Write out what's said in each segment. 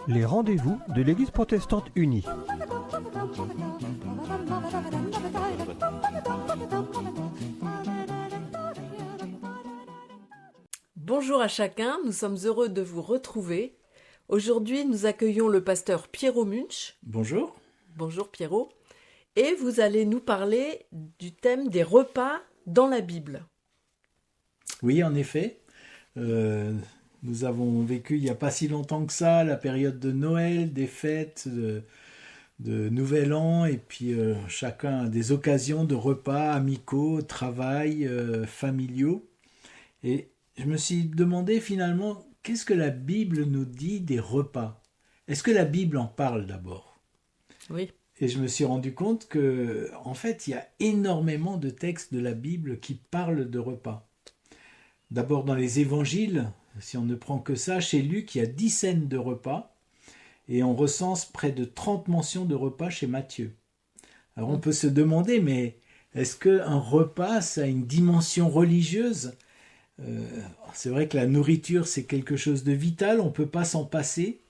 Les rendez-vous de l'Église protestante unie. Bonjour à chacun, nous sommes heureux de vous retrouver. Aujourd'hui, nous accueillons le pasteur Pierrot Munch. Bonjour. Bonjour Pierrot. Et vous allez nous parler du thème des repas dans la Bible. Oui, en effet. Nous avons vécu il n'y a pas si longtemps que ça la période de Noël, des fêtes, de Nouvel An, et puis chacun a des occasions de repas amicaux, travail, familiaux. Et je me suis demandé finalement, qu'est-ce que la Bible nous dit des repas ? Est-ce que la Bible en parle d'abord ? Oui. Et je me suis rendu compte que, en fait, il y a énormément de textes de la Bible qui parlent de repas. D'abord dans les évangiles, si on ne prend que ça, chez Luc, il y a 10 scènes de repas et on recense près de 30 mentions de repas chez Matthieu. Alors on peut se demander, mais est-ce qu'un repas, ça a une dimension religieuse ? C'est vrai que la nourriture, c'est quelque chose de vital, on ne peut pas s'en passer.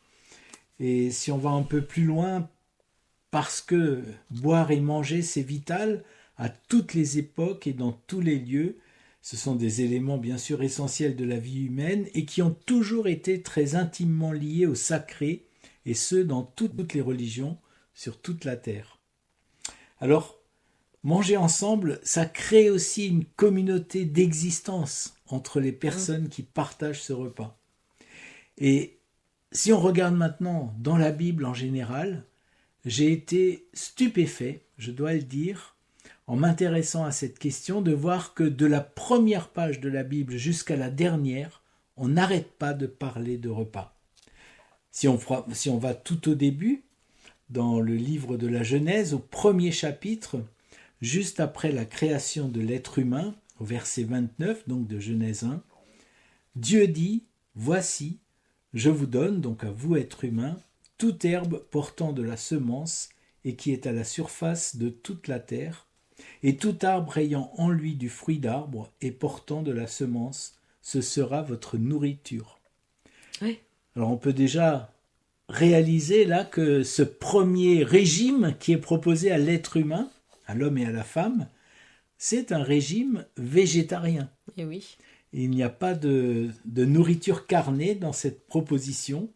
Et si on va un peu plus loin, parce que boire et manger, c'est vital à toutes les époques et dans tous les lieux. Ce sont des éléments bien sûr essentiels de la vie humaine et qui ont toujours été très intimement liés au sacré, et ce dans toutes les religions sur toute la terre. Alors, manger ensemble, ça crée aussi une communauté d'existence entre les personnes qui partagent ce repas. Et si on regarde maintenant dans la Bible en général, j'ai été stupéfait, je dois le dire, en m'intéressant à cette question, de voir que de la première page de la Bible jusqu'à la dernière, on n'arrête pas de parler de repas. Si on va tout au début, dans le livre de la Genèse, au premier chapitre, juste après la création de l'être humain, au verset 29, donc de Genèse 1, Dieu dit « Voici, je vous donne, donc à vous êtres humains, toute herbe portant de la semence et qui est à la surface de toute la terre, et tout arbre ayant en lui du fruit d'arbre et portant de la semence, ce sera votre nourriture. » Oui. Alors on peut déjà réaliser là que ce premier régime qui est proposé à l'être humain, à l'homme et à la femme, c'est un régime végétarien. Et oui. Il n'y a pas de nourriture carnée dans cette proposition.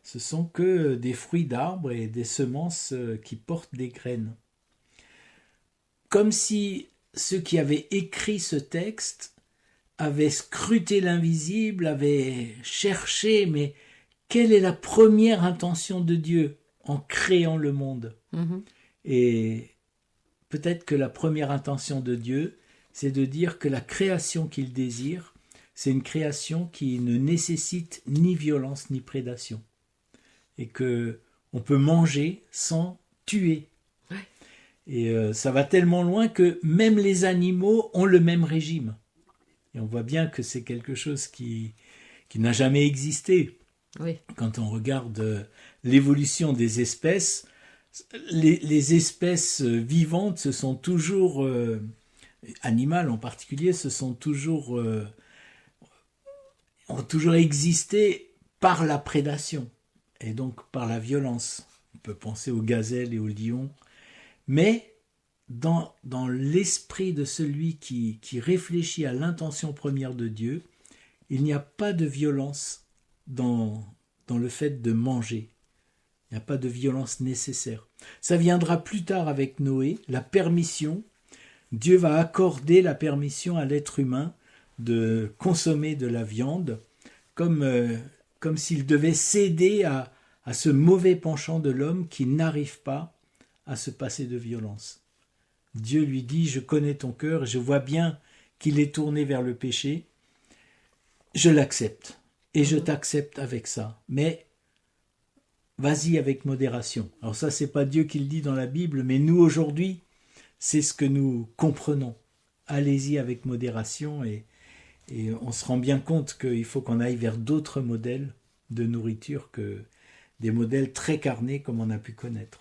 Ce sont que des fruits d'arbres et des semences qui portent des graines. Comme si ceux qui avaient écrit ce texte avaient scruté l'invisible, avaient cherché, mais quelle est la première intention de Dieu en créant le monde ? Et peut-être que la première intention de Dieu, c'est de dire que la création qu'il désire, c'est une création qui ne nécessite ni violence ni prédation. Et qu'on peut manger sans tuer. Ouais. Et ça va tellement loin que même les animaux ont le même régime. Et on voit bien que c'est quelque chose qui n'a jamais existé. Oui. Quand on regarde l'évolution des espèces, les espèces vivantes, ce sont toujours, animales en particulier, ont toujours existé par la prédation. Et donc par la violence. On peut penser aux gazelles et aux lions. Mais dans l'esprit de celui qui réfléchit à l'intention première de Dieu, il n'y a pas de violence dans le fait de manger. Il n'y a pas de violence nécessaire. Ça viendra plus tard avec Noé, la permission. Dieu va accorder la permission à l'être humain de consommer de la viande, comme s'il devait céder à ce mauvais penchant de l'homme qui n'arrive pas à se passer de violence. Dieu lui dit « Je connais ton cœur et je vois bien qu'il est tourné vers le péché. Je l'accepte et je t'accepte avec ça. Mais vas-y avec modération. » Alors ça, c'est pas Dieu qui le dit dans la Bible, mais nous aujourd'hui, c'est ce que nous comprenons. Allez-y avec modération et on se rend bien compte qu'il faut qu'on aille vers d'autres modèles de nourriture que des modèles très carnés comme on a pu connaître.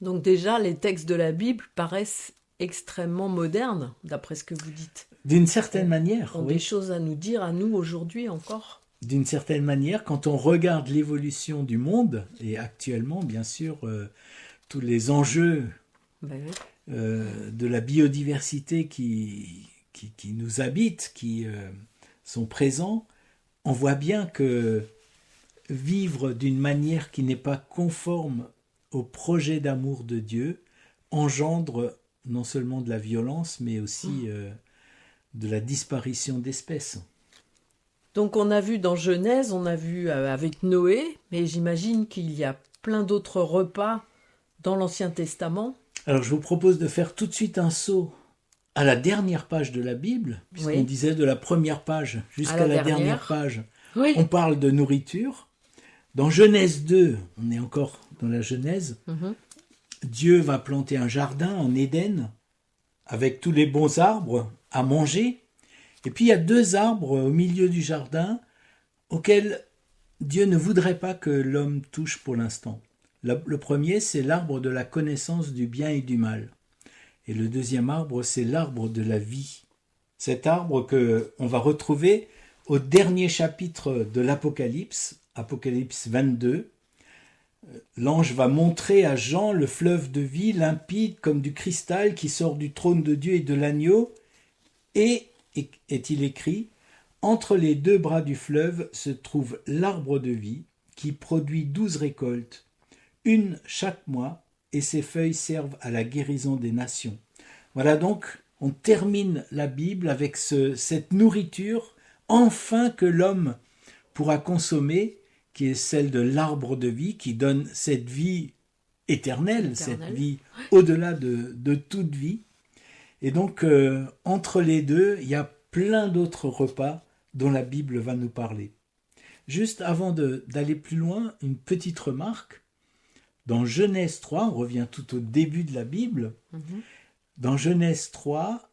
Donc déjà, les textes de la Bible paraissent extrêmement modernes, d'après ce que vous dites. D'une certaine manière, Ont oui. des choses à nous dire, à nous, aujourd'hui encore. D'une certaine manière, quand on regarde l'évolution du monde, et actuellement, bien sûr, tous les enjeux Ben oui. de la biodiversité qui nous habitent, qui sont présents, on voit bien que vivre d'une manière qui n'est pas conforme au projet d'amour de Dieu engendre non seulement de la violence, mais aussi de la disparition d'espèces. Donc on a vu dans Genèse, on a vu avec Noé, mais j'imagine qu'il y a plein d'autres repas dans l'Ancien Testament. Alors je vous propose de faire tout de suite un saut à la dernière page de la Bible, puisqu'on Oui. disait de la première page jusqu'à À la la dernière dernière. page, Oui. on parle de nourriture. Dans Genèse 2, on est encore dans la Genèse, Mhm. Dieu va planter un jardin en Éden avec tous les bons arbres à manger. Et puis il y a 2 arbres au milieu du jardin auxquels Dieu ne voudrait pas que l'homme touche pour l'instant. Le premier, c'est l'arbre de la connaissance du bien et du mal. Et le deuxième arbre, c'est l'arbre de la vie. Cet arbre que on va retrouver au dernier chapitre de l'Apocalypse, Apocalypse 22. L'ange va montrer à Jean le fleuve de vie limpide comme du cristal qui sort du trône de Dieu et de l'agneau. Et, est-il écrit, entre les 2 bras du fleuve se trouve l'arbre de vie qui produit 12 récoltes, une chaque mois, et ses feuilles servent à la guérison des nations. Voilà donc, on termine la Bible avec cette nourriture, enfin que l'homme pourra consommer, qui est celle de l'arbre de vie, qui donne cette vie éternelle, cette vie au-delà de toute vie. Et donc, entre les deux, il y a plein d'autres repas dont la Bible va nous parler. Juste avant d'aller plus loin, une petite remarque. Dans Genèse 3, on revient tout au début de la Bible, dans Genèse 3,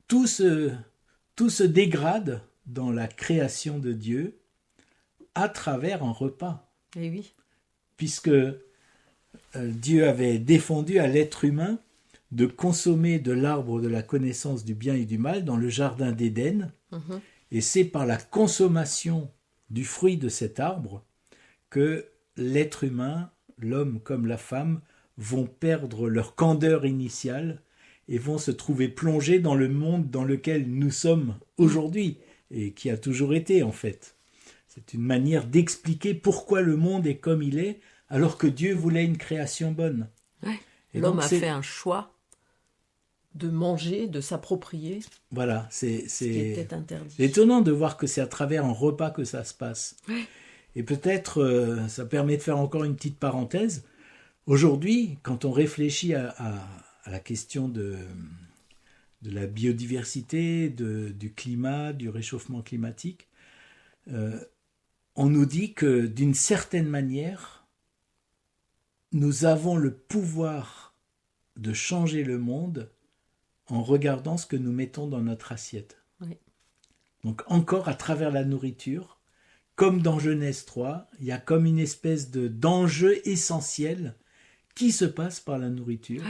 tout se dégrade dans la création de Dieu à travers un repas. Eh oui. Puisque Dieu avait défendu à l'être humain de consommer de l'arbre de la connaissance du bien et du mal dans le jardin d'Éden, et c'est par la consommation du fruit de cet arbre que l'être humain, l'homme comme la femme, vont perdre leur candeur initiale et vont se trouver plongés dans le monde dans lequel nous sommes aujourd'hui, et qui a toujours été en fait. C'est une manière d'expliquer pourquoi le monde est comme il est, alors que Dieu voulait une création bonne. Ouais. Et L'homme donc, a fait un choix de manger, de s'approprier voilà, ce qui était interdit. c'est étonnant de voir que c'est à travers un repas que ça se passe. Ouais. Et peut-être, ça permet de faire encore une petite parenthèse. Aujourd'hui, quand on réfléchit à la question de la biodiversité, du climat, du réchauffement climatique, on nous dit que d'une certaine manière, nous avons le pouvoir de changer le monde en regardant ce que nous mettons dans notre assiette. Oui. Donc encore à travers la nourriture, comme dans Genèse 3, il y a comme une espèce d'enjeu essentiel qui se passe par la nourriture,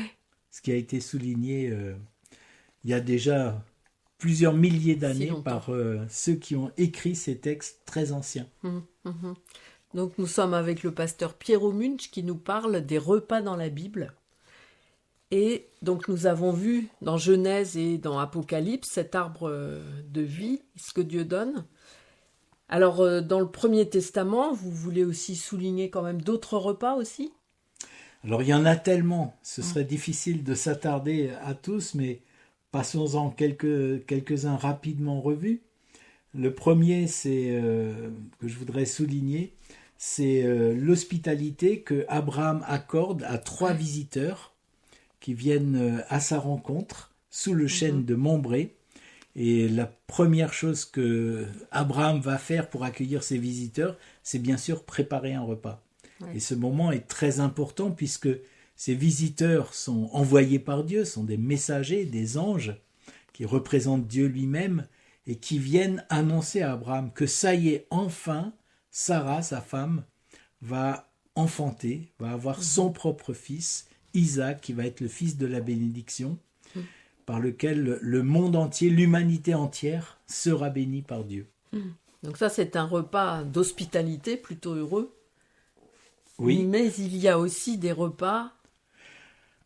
ce qui a été souligné il y a déjà plusieurs milliers d'années par ceux qui ont écrit ces textes très anciens. Donc nous sommes avec le pasteur Piero Munch qui nous parle des repas dans la Bible. Et donc nous avons vu dans Genèse et dans Apocalypse cet arbre de vie, ce que Dieu donne. Alors dans le Premier Testament, vous voulez aussi souligner quand même d'autres repas aussi ? Alors il y en a tellement, ce serait difficile de s'attarder à tous, mais passons-en quelques-uns rapidement en revue. Le premier, que je voudrais souligner, c'est l'hospitalité que Abraham accorde à 3 visiteurs qui viennent à sa rencontre sous le chêne de Mambré. Et la première chose que Abraham va faire pour accueillir ses visiteurs, c'est bien sûr préparer un repas. Et ce moment est très important puisque ces visiteurs sont envoyés par Dieu, sont des messagers, des anges qui représentent Dieu lui-même et qui viennent annoncer à Abraham que ça y est, enfin, Sarah, sa femme, va enfanter, va avoir son propre fils, Isaac, qui va être le fils de la bénédiction, par lequel le monde entier, l'humanité entière, sera bénie par Dieu. Donc ça, c'est un repas d'hospitalité plutôt heureux. Oui. Mais il y a aussi des repas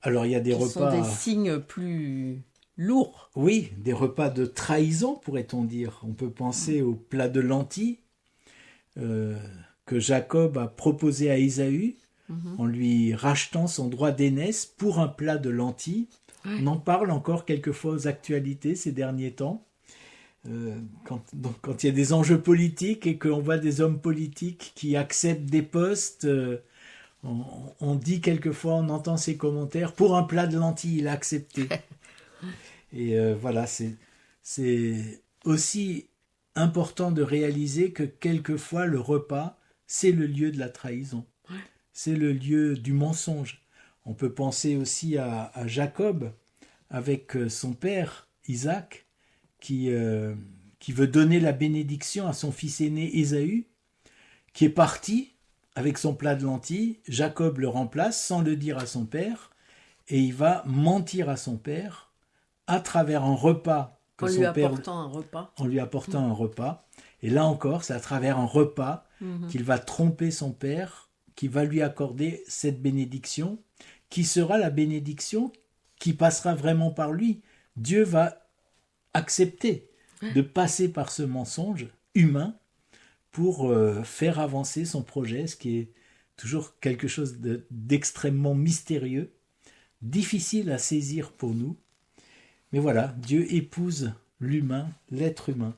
Alors il y a des qui repas... sont des signes plus lourds. Oui, des repas de trahison, pourrait-on dire. On peut penser au plat de lentilles que Jacob a proposé à Ésaü en lui rachetant son droit d'aînesse pour un plat de lentilles. On en parle encore quelquefois aux actualités ces derniers temps. Quand il y a des enjeux politiques et qu'on voit des hommes politiques qui acceptent des postes, on dit quelquefois, on entend ces commentaires, pour un plat de lentilles, il a accepté. Et voilà, c'est aussi important de réaliser que quelquefois le repas, c'est le lieu de la trahison. C'est le lieu du mensonge. On peut penser aussi à Jacob avec son père Isaac qui veut donner la bénédiction à son fils aîné Ésaü, qui est parti avec son plat de lentilles. Jacob le remplace sans le dire à son père et il va mentir à son père à travers un repas que son père... En lui apportant un repas. Et là encore, c'est à travers un repas qu'il va tromper son père, qui va lui accorder cette bénédiction, qui sera la bénédiction qui passera vraiment par lui. Dieu va accepter de passer par ce mensonge humain pour faire avancer son projet, ce qui est toujours quelque chose d'extrêmement mystérieux, difficile à saisir pour nous. Mais voilà, Dieu épouse l'humain, l'être humain.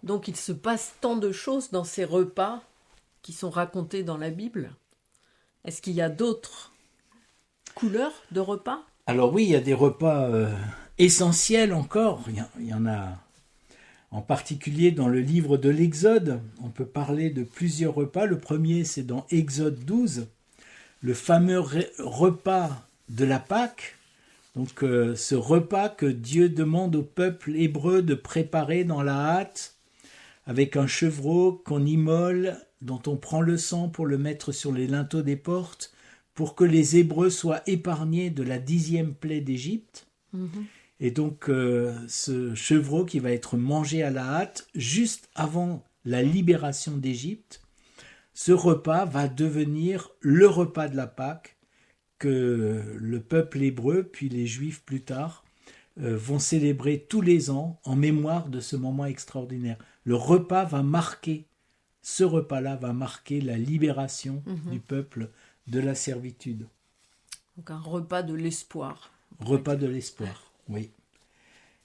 Donc il se passe tant de choses dans ces repas qui sont racontés dans la Bible. Est-ce qu'il y a d'autres couleurs de repas ? Alors oui, il y a des repas essentiels encore. Il y en a en particulier dans le livre de l'Exode. On peut parler de plusieurs repas. Le premier, c'est dans Exode 12, le fameux repas de la Pâque. Donc ce repas que Dieu demande au peuple hébreu de préparer dans la hâte, avec un chevreau qu'on immole, dont on prend le sang pour le mettre sur les linteaux des portes, pour que les Hébreux soient épargnés de la 10e plaie d'Égypte. Et donc ce chevreau qui va être mangé à la hâte, juste avant la libération d'Égypte, ce repas va devenir le repas de la Pâque, que le peuple hébreu, puis les Juifs plus tard, vont célébrer tous les ans en mémoire de ce moment extraordinaire. Le repas va marquer, ce repas-là va marquer la libération du peuple de la servitude. Donc un repas de l'espoir. Repas de l'espoir, oui.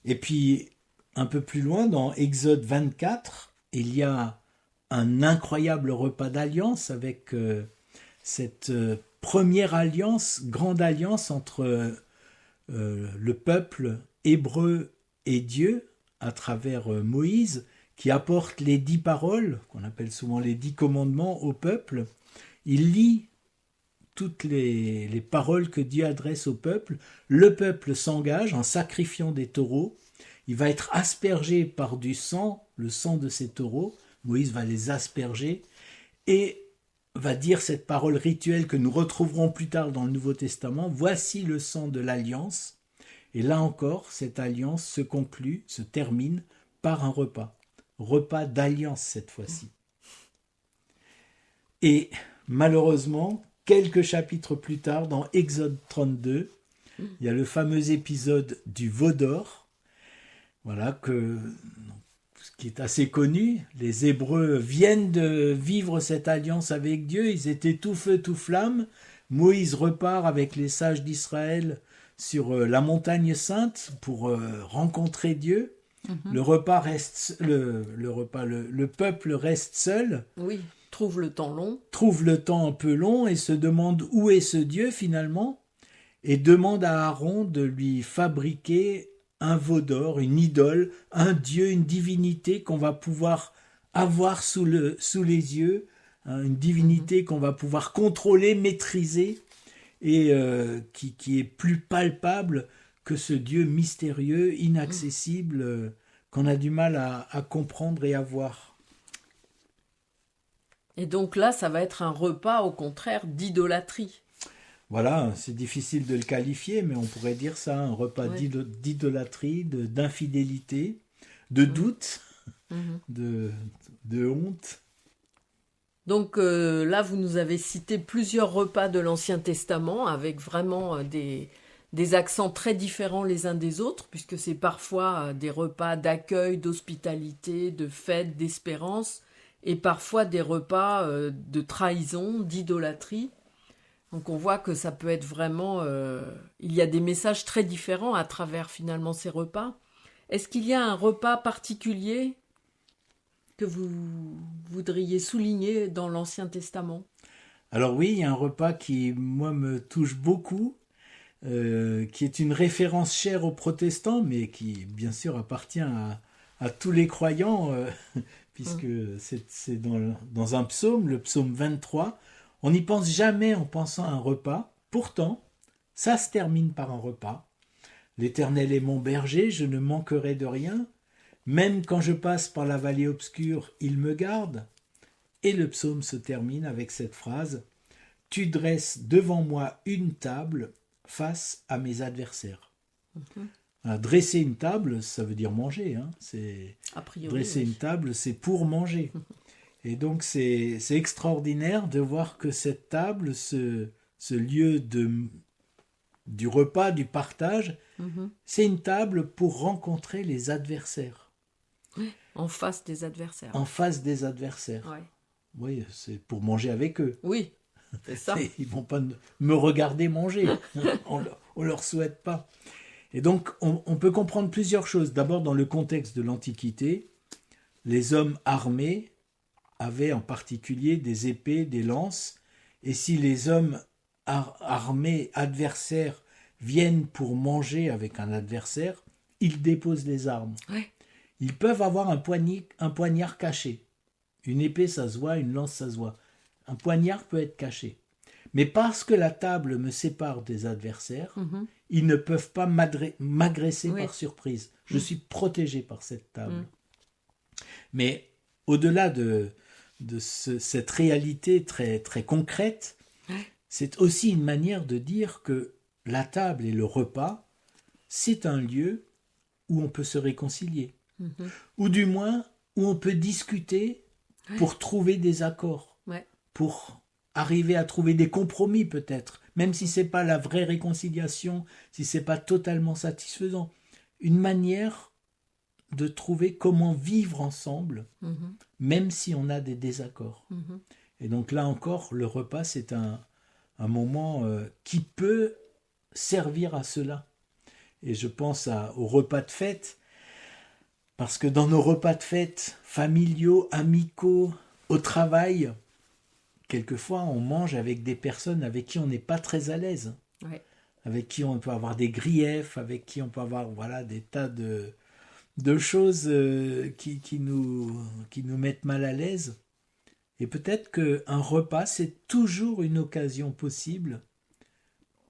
Et puis, un peu plus loin, dans Exode 24, il y a un incroyable repas d'alliance avec cette première alliance, grande alliance entre le peuple hébreu et Dieu à travers Moïse, qui apporte les 10 paroles, qu'on appelle souvent les 10 commandements au peuple. Il lit toutes les paroles que Dieu adresse au peuple. Le peuple s'engage en sacrifiant des taureaux. Il va être aspergé par du sang, le sang de ces taureaux. Moïse va les asperger et va dire cette parole rituelle que nous retrouverons plus tard dans le Nouveau Testament. Voici le sang de l'alliance. Et là encore, cette alliance se conclut, se termine par un repas. Repas d'alliance cette fois-ci. Et malheureusement, quelques chapitres plus tard, dans Exode 32, il y a le fameux épisode du veau d'or. Voilà, ce qui est assez connu. Les Hébreux viennent de vivre cette alliance avec Dieu. Ils étaient tout feu, tout flamme. Moïse repart avec les sages d'Israël sur la montagne sainte pour rencontrer Dieu. Le peuple reste seul. Oui, trouve le temps long. Trouve le temps un peu long et se demande où est ce Dieu finalement, et demande à Aaron de lui fabriquer un veau d'or, une idole, un Dieu, une divinité qu'on va pouvoir avoir sous les yeux, hein, une divinité qu'on va pouvoir contrôler, maîtriser, et qui est plus palpable que ce Dieu mystérieux, inaccessible, qu'on a du mal à comprendre et à voir. Et donc là, ça va être un repas, au contraire, d'idolâtrie. Voilà, c'est difficile de le qualifier, mais on pourrait dire ça, un repas Ouais. d'idolâtrie, d'infidélité, de Mhm. doute, Mhm. de, de honte. Donc là, vous nous avez cité plusieurs repas de l'Ancien Testament avec vraiment des accents très différents les uns des autres, puisque c'est parfois des repas d'accueil, d'hospitalité, de fête, d'espérance, et parfois des repas de trahison, d'idolâtrie. Donc on voit que ça peut être vraiment... il y a des messages très différents à travers finalement ces repas. Est-ce qu'il y a un repas particulier que vous voudriez souligner dans l'Ancien Testament? Alors oui, il y a un repas qui, moi, me touche beaucoup, qui est une référence chère aux protestants, mais qui, bien sûr, appartient à tous les croyants, puisque c'est dans un psaume, le psaume 23. On n'y pense jamais en pensant à un repas. Pourtant, ça se termine par un repas. L'Éternel est mon berger, je ne manquerai de rien. Même quand je passe par la vallée obscure, il me garde. Et le psaume se termine avec cette phrase: Tu dresses devant moi une table face à mes adversaires. Dresser une table, ça veut dire manger. A priori, Dresser oui. une table, c'est pour manger. Et donc c'est extraordinaire de voir que cette table, ce lieu du repas, du partage, Mhm. c'est une table pour rencontrer les adversaires, En face des adversaires. en face des adversaires. Ouais. Oui, c'est pour manger avec eux. Oui, c'est ça. Ils vont pas me regarder manger. On leur souhaite pas. Et donc, on peut comprendre plusieurs choses. D'abord, dans le contexte de l'Antiquité, les hommes armés avaient en particulier des épées, des lances. Et si les hommes armés adversaires viennent pour manger avec un adversaire, ils déposent les armes. Ouais. Ils peuvent avoir un poignard caché. Une épée, ça se voit, une lance, ça se voit. Un poignard peut être caché. Mais parce que la table me sépare des adversaires, ils ne peuvent pas m'agresser Oui. par surprise. Je suis protégé par cette table. Mm. Mais au-delà de cette réalité très, très concrète, c'est aussi une manière de dire que la table et le repas, c'est un lieu où on peut se réconcilier. Ou du moins où on peut discuter pour trouver des accords, Ouais. pour arriver à trouver des compromis peut-être, même si c'est pas la vraie réconciliation, si c'est pas totalement satisfaisant. Une manière de trouver comment vivre ensemble, même si on a des désaccords. Et donc là encore, le repas, c'est un moment qui peut servir à cela. Et je pense au repas de fête, parce que dans nos repas de fête, familiaux, amicaux, au travail, quelquefois on mange avec des personnes avec qui on n'est pas très à l'aise, Ouais. avec qui on peut avoir des griefs, avec qui on peut avoir des tas de choses qui nous mettent mal à l'aise. Et peut-être qu'un repas, c'est toujours une occasion possible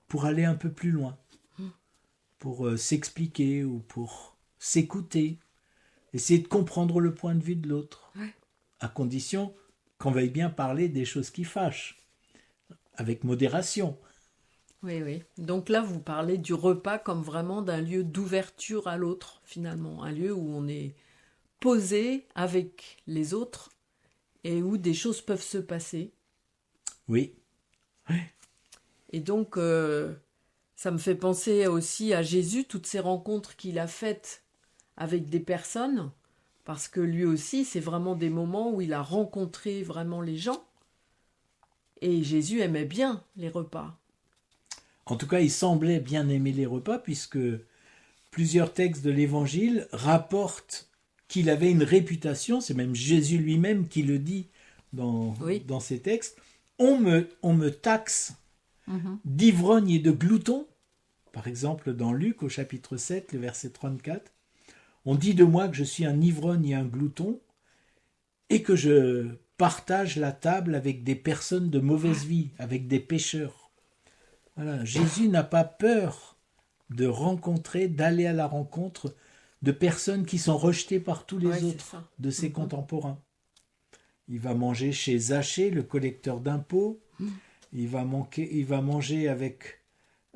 pour aller un peu plus loin, pour s'expliquer ou pour s'écouter, essayer de comprendre le point de vue de l'autre, à condition qu'on veuille bien parler des choses qui fâchent, avec modération. Oui, oui. Donc là, vous parlez du repas comme vraiment d'un lieu d'ouverture à l'autre, finalement. Un lieu où on est posé avec les autres et où des choses peuvent se passer. Oui, Et donc, ça me fait penser aussi à Jésus, toutes ces rencontres qu'il a faites avec des personnes, parce que lui aussi, c'est vraiment des moments où il a rencontré vraiment les gens. Et Jésus aimait bien les repas. en tout cas, il semblait bien aimer les repas, puisque plusieurs textes de l'Évangile rapportent qu'il avait une réputation, c'est même Jésus lui-même qui le dit dans ces textes. On me taxe d'ivrogne et de glouton, par exemple dans Luc au chapitre 7, le verset 34. On dit de moi que je suis un ivrogne et un glouton, et que je partage la table avec des personnes de mauvaise vie, avec des pécheurs. Voilà. Jésus n'a pas peur d'aller à la rencontre de personnes qui sont rejetées par tous les autres de ses contemporains. il va manger chez Zachée, le collecteur d'impôts. Il va manger avec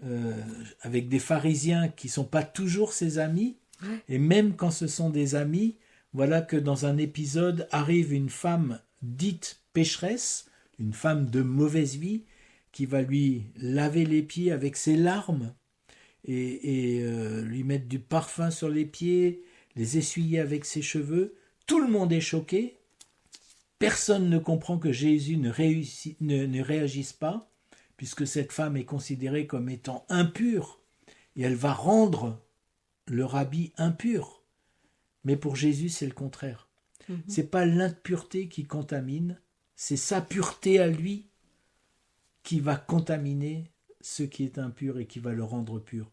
des pharisiens qui ne sont pas toujours ses amis. Et même quand ce sont des amis, voilà que dans un épisode arrive une femme dite pécheresse, une femme de mauvaise vie, qui va lui laver les pieds avec ses larmes et lui mettre du parfum sur les pieds, les essuyer avec ses cheveux. Tout le monde est choqué. Personne ne comprend que Jésus ne réagisse pas, puisque cette femme est considérée comme étant impure, et elle va rendre le rabbi impur. Mais pour Jésus, c'est le contraire. C'est pas l'impureté qui contamine, c'est sa pureté à lui qui va contaminer ce qui est impur et qui va le rendre pur.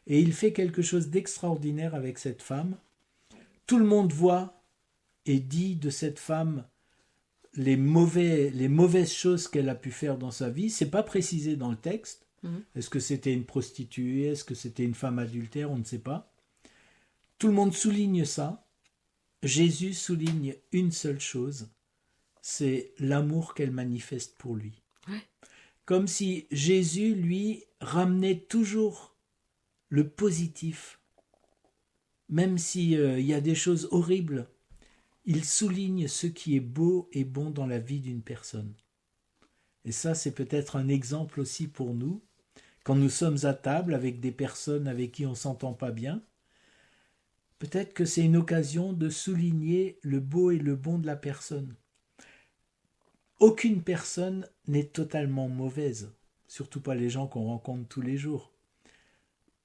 Et il fait quelque chose d'extraordinaire avec cette femme. Tout le monde voit et dit de cette femme les mauvaises choses qu'elle a pu faire dans sa vie. C'est pas précisé dans le texte. Est-ce que c'était une prostituée? Est-ce que c'était une femme adultère? On ne sait pas. Tout le monde souligne ça. Jésus souligne une seule chose, c'est l'amour qu'elle manifeste pour lui. Comme si Jésus, lui, ramenait toujours le positif. Même s'il y a des choses horribles, il souligne ce qui est beau et bon dans la vie d'une personne. Et ça, c'est peut-être un exemple aussi pour nous, quand nous sommes à table avec des personnes avec qui on ne s'entend pas bien. Peut-être que c'est une occasion de souligner le beau et le bon de la personne. Aucune personne n'est totalement mauvaise, surtout pas les gens qu'on rencontre tous les jours.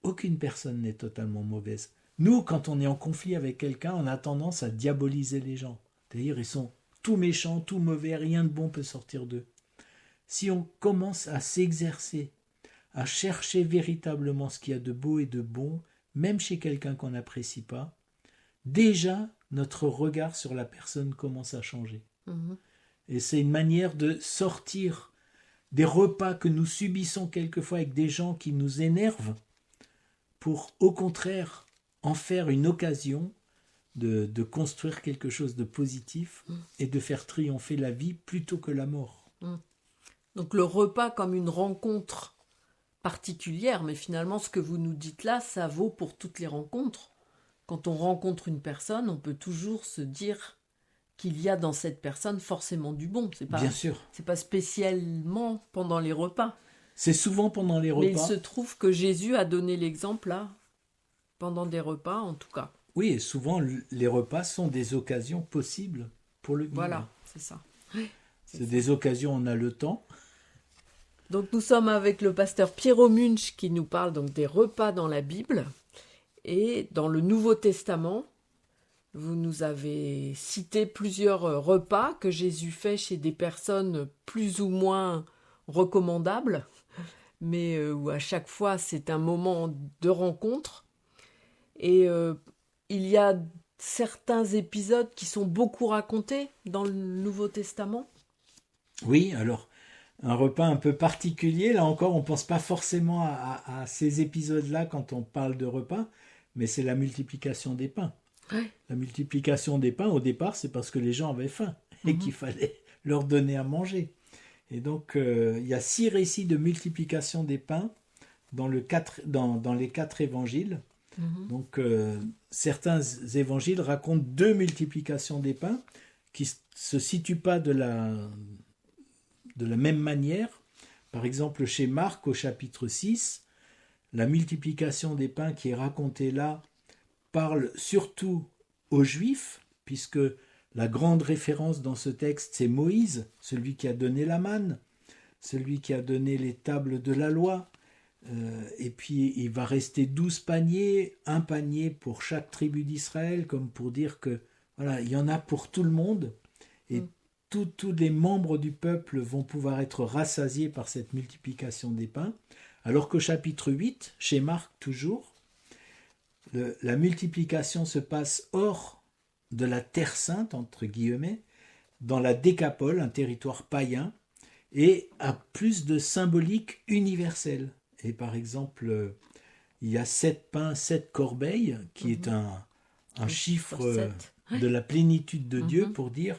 Aucune personne n'est totalement mauvaise. Nous, quand on est en conflit avec quelqu'un, on a tendance à diaboliser les gens. C'est-à-dire, ils sont tout méchants, tout mauvais, rien de bon peut sortir d'eux. Si on commence à s'exercer, à chercher véritablement ce qu'il y a de beau et de bon, même chez quelqu'un qu'on n'apprécie pas, déjà notre regard sur la personne commence à changer. Et c'est une manière de sortir des repas que nous subissons quelquefois avec des gens qui nous énervent pour, au contraire, en faire une occasion de construire quelque chose de positif et de faire triompher la vie plutôt que la mort. Donc le repas comme une rencontre particulière, mais finalement ce que vous nous dites là, ça vaut pour toutes les rencontres. Quand on rencontre une personne, on peut toujours se dire qu'il y a dans cette personne forcément du bon. Bien sûr. C'est pas spécialement pendant les repas. C'est souvent pendant les repas. Mais il se trouve que Jésus a donné l'exemple là, pendant des repas en tout cas. Oui, et souvent les repas sont des occasions possibles pour le vivre. Voilà, c'est ça. C'est des occasions, on a le temps. Donc nous sommes avec le pasteur Piero Munch qui nous parle donc des repas dans la Bible. Et dans le Nouveau Testament, vous nous avez cité plusieurs repas que Jésus fait chez des personnes plus ou moins recommandables, mais où à chaque fois c'est un moment de rencontre. Et il y a certains épisodes qui sont beaucoup racontés dans le Nouveau Testament. Oui, alors un repas un peu particulier, là encore on ne pense pas forcément à ces épisodes-là quand on parle de repas, mais c'est la multiplication des pains. Ouais. La multiplication des pains, au départ, c'est parce que les gens avaient faim et qu'il fallait leur donner à manger. Et donc, il y a 6 récits de multiplication des pains dans les 4 évangiles. Donc, certains évangiles racontent 2 multiplications des pains qui ne se situent pas de la même manière. Par exemple, chez Marc, au chapitre 6, la multiplication des pains qui est racontée là parle surtout aux Juifs, puisque la grande référence dans ce texte, c'est Moïse, celui qui a donné la manne, celui qui a donné les tables de la loi. Et puis, il va rester 12 paniers, un panier pour chaque tribu d'Israël, comme pour dire que voilà, il y en a pour tout le monde. Et tous les membres du peuple vont pouvoir être rassasiés par cette multiplication des pains. Alors qu'au chapitre 8, chez Marc toujours, la multiplication se passe hors de la terre sainte, entre guillemets, dans la Décapole, un territoire païen, et a plus de symbolique universelle. Et par exemple, il y a 7 pains, 7 corbeilles, qui est un chiffre de la plénitude de Dieu pour dire